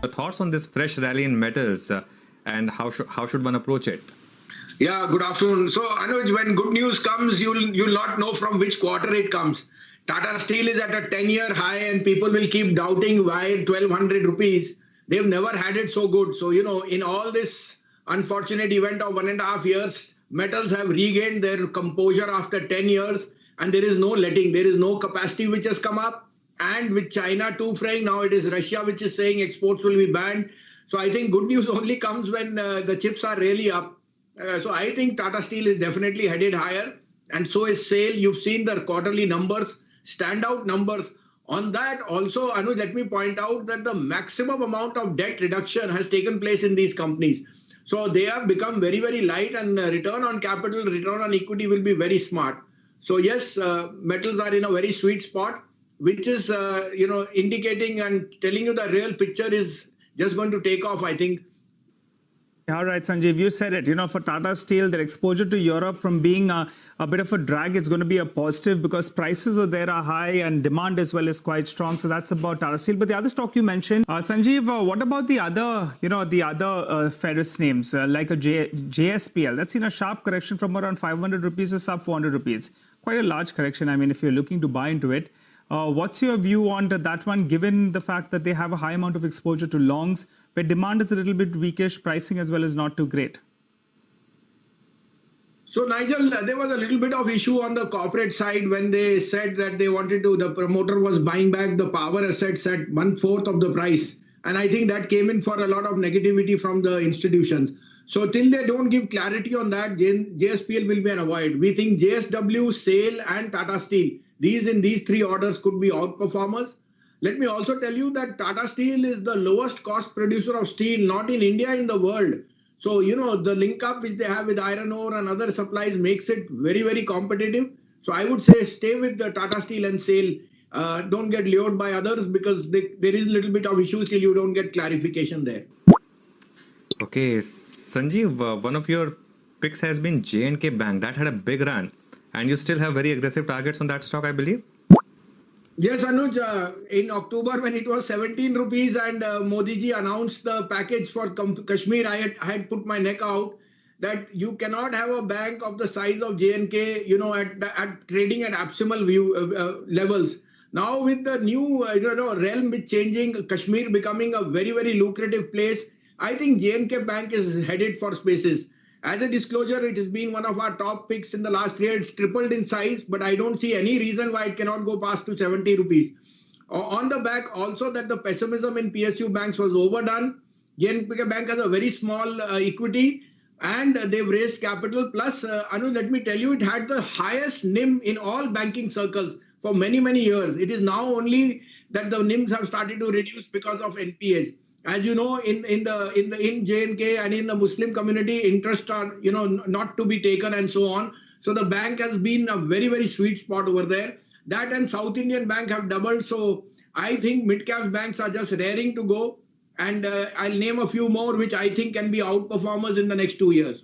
Your thoughts on this fresh rally in metals and how should one approach it? Yeah, good afternoon. So, Anuj, when good news comes, you'll not know from which quarter it comes. Tata Steel is at a 10-year high and people will keep doubting why 1,200 rupees. They've never had it so good. So, in all this unfortunate event of 1.5 years, metals have regained their composure after 10 years and there is no letting. There is no capacity which has come up. And with China too fraying, now it is Russia which is saying exports will be banned. So I think good news only comes when the chips are really up. So I think Tata Steel is definitely headed higher. And so is SAIL. You've seen their quarterly numbers, standout numbers. On that also, Anuj, let me point out that the maximum amount of debt reduction has taken place in these companies. So they have become very, very light and return on capital, return on equity will be very smart. So yes, metals are in a very sweet spot, which is, indicating and telling you the real picture is just going to take off, I think. All right, Sanjeev, you said it. For Tata Steel, their exposure to Europe from being a bit of a drag, it's going to be a positive because prices over there are high and demand as well is quite strong. So that's about Tata Steel. But the other stock you mentioned, Sanjeev, what about the other ferrous names like a JSPL? That's seen a sharp correction from around 500 rupees to sub 400 rupees. Quite a large correction. I mean, if you're looking to buy into it. What's your view on that one, given the fact that they have a high amount of exposure to longs, where demand is a little bit weakish, pricing as well is not too great? So, Nigel, there was a little bit of issue on the corporate side when they said that the promoter was buying back the power assets at 1/4 of the price. And I think that came in for a lot of negativity from the institutions. So till they don't give clarity on that, JSPL will be an avoid. We think JSW, SAIL and Tata Steel, these three orders could be outperformers. Let me also tell you that Tata Steel is the lowest cost producer of steel, not in India, in the world. So, the link up which they have with iron ore and other supplies makes it very, very competitive. So I would say stay with the Tata Steel and SAIL. Don't get lured by others because there is a little bit of issues till you don't get clarification there. Okay, Sanjeev, one of your picks has been J&K Bank. That had a big run. And you still have very aggressive targets on that stock, I believe? Yes, Anuj, in October when it was 17 rupees and Modi ji announced the package for Kashmir, I had put my neck out that you cannot have a bank of the size of J&K, at trading at abysmal levels. Now with the new realm changing, Kashmir becoming a very, very lucrative place, I think J&K Bank is headed for spaces. As a disclosure, it has been one of our top picks in the last year. It's tripled in size, but I don't see any reason why it cannot go past to 70 rupees. On the back, also that the pessimism in PSU banks was overdone. J&K Bank has a very small equity and they've raised capital. Plus, Anuj, let me tell you, it had the highest NIM in all banking circles for many, many years. It is now only that the NIMs have started to reduce because of NPAs. As you know, in J&K and in the Muslim community, interest are not to be taken and so on. So the bank has been a very, very sweet spot over there. That and South Indian Bank have doubled. So I think mid-cap banks are just raring to go. And I'll name a few more which I think can be outperformers in the next 2 years.